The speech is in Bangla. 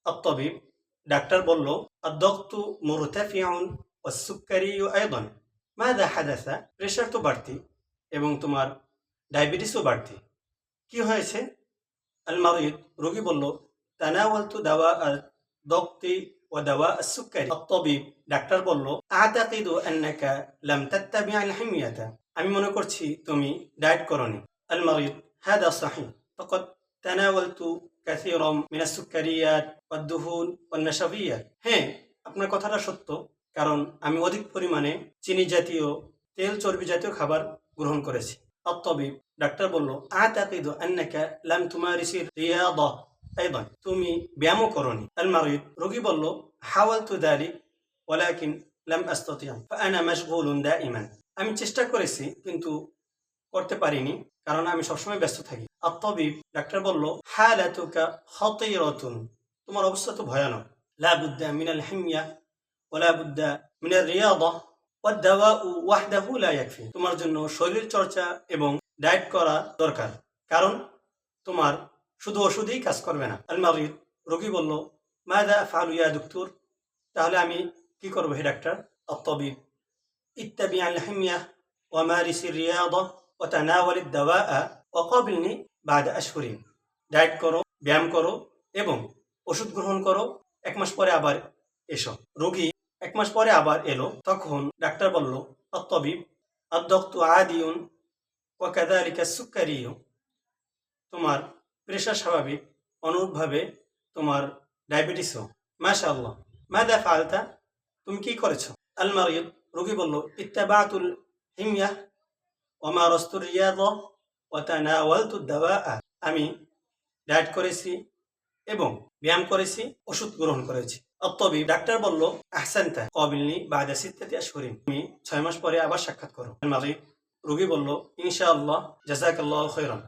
الطبيب ডাক্তার বলল الضغط مرتفع والسكري أيضا ماذا حدث প্রেশার তো বাড়তি এবং তোমার ডায়াবেটিসও বাড়তি কি হয়েছে المريض রোগী বলল تناولت دواء الضغط ودواء السكري الطبيب ডাক্তার বলল أعتقد أنك لم تتبع الحمية আমি মনে করছি তুমি ডায়েট করনি المريض هذا صحيح فقد تناولت كثيرا من السكريات والدهون والنشويات হ্যাঁ আপনার কথাটা সত্য কারণ আমি অধিক পরিমাণে চিনি জাতীয় তেল চর্বি জাতীয় খাবার গ্রহণ করেছি الطبيب ডাক্তার বলল أعتقد أنك لم تمارس الرياضة أيضا তুমি ব্যায়ামও করনি المريض রোগী বলল حاولت ذلك ولكن لم أستطيع فأنا مشغول دائما আমি চেষ্টা করেছি কিন্তু করতে পারিনি কারণ আমি সবসময় ব্যস্ত থাকি الطبيب ডাক্তার বলল حالتك خطيرة তোমার অবস্থা তো ভয়ানক لا بد من الحمية ولا بد من الرياضة والدواء وحده لا يكفي তোমার জন্য শরীর চর্চা এবং ডায়েট করা দরকার কারণ তোমার শুধু ওষুধই কাজ করবে না المريض রোগী বলল ماذا أفعل يا دكتور তাহলে আমি কি করব হে ডাক্তার الطبيب اتبع الحمية ومارس الرياضة وتناول الدواء وقابلني بعد أشهر ডায়েট করো ব্যায়াম করো এবং ওষুধ গ্রহণ করো এক মাস পরে আবার এসো রোগী এক মাস পরে আবার এলো তখন ডাক্তার বলল الطبيب الضغط عادي وكذلك السكري তোমার প্রেশার স্বাভাবিক অনুরূপভাবে তোমার ডায়াবেটিসও মাশাআল্লাহ ماذا فعلت তুমি কি করেছো المريض রোগী বলল اتبعت الحمية ومارست الرياضة وتناولت الدواء আমি ডায়েট করেছি এবং ব্যায়াম করেছি ওষুধ গ্রহণ করেছি الطبيب ডাক্তার বলল أحسنت قابلني بعد 6 أشهر তুমি 6 মাস পরে আবার সাক্ষাৎ করো المريض রোগী বলল ইনশাআল্লাহ জাযাকাল্লাহু খাইরান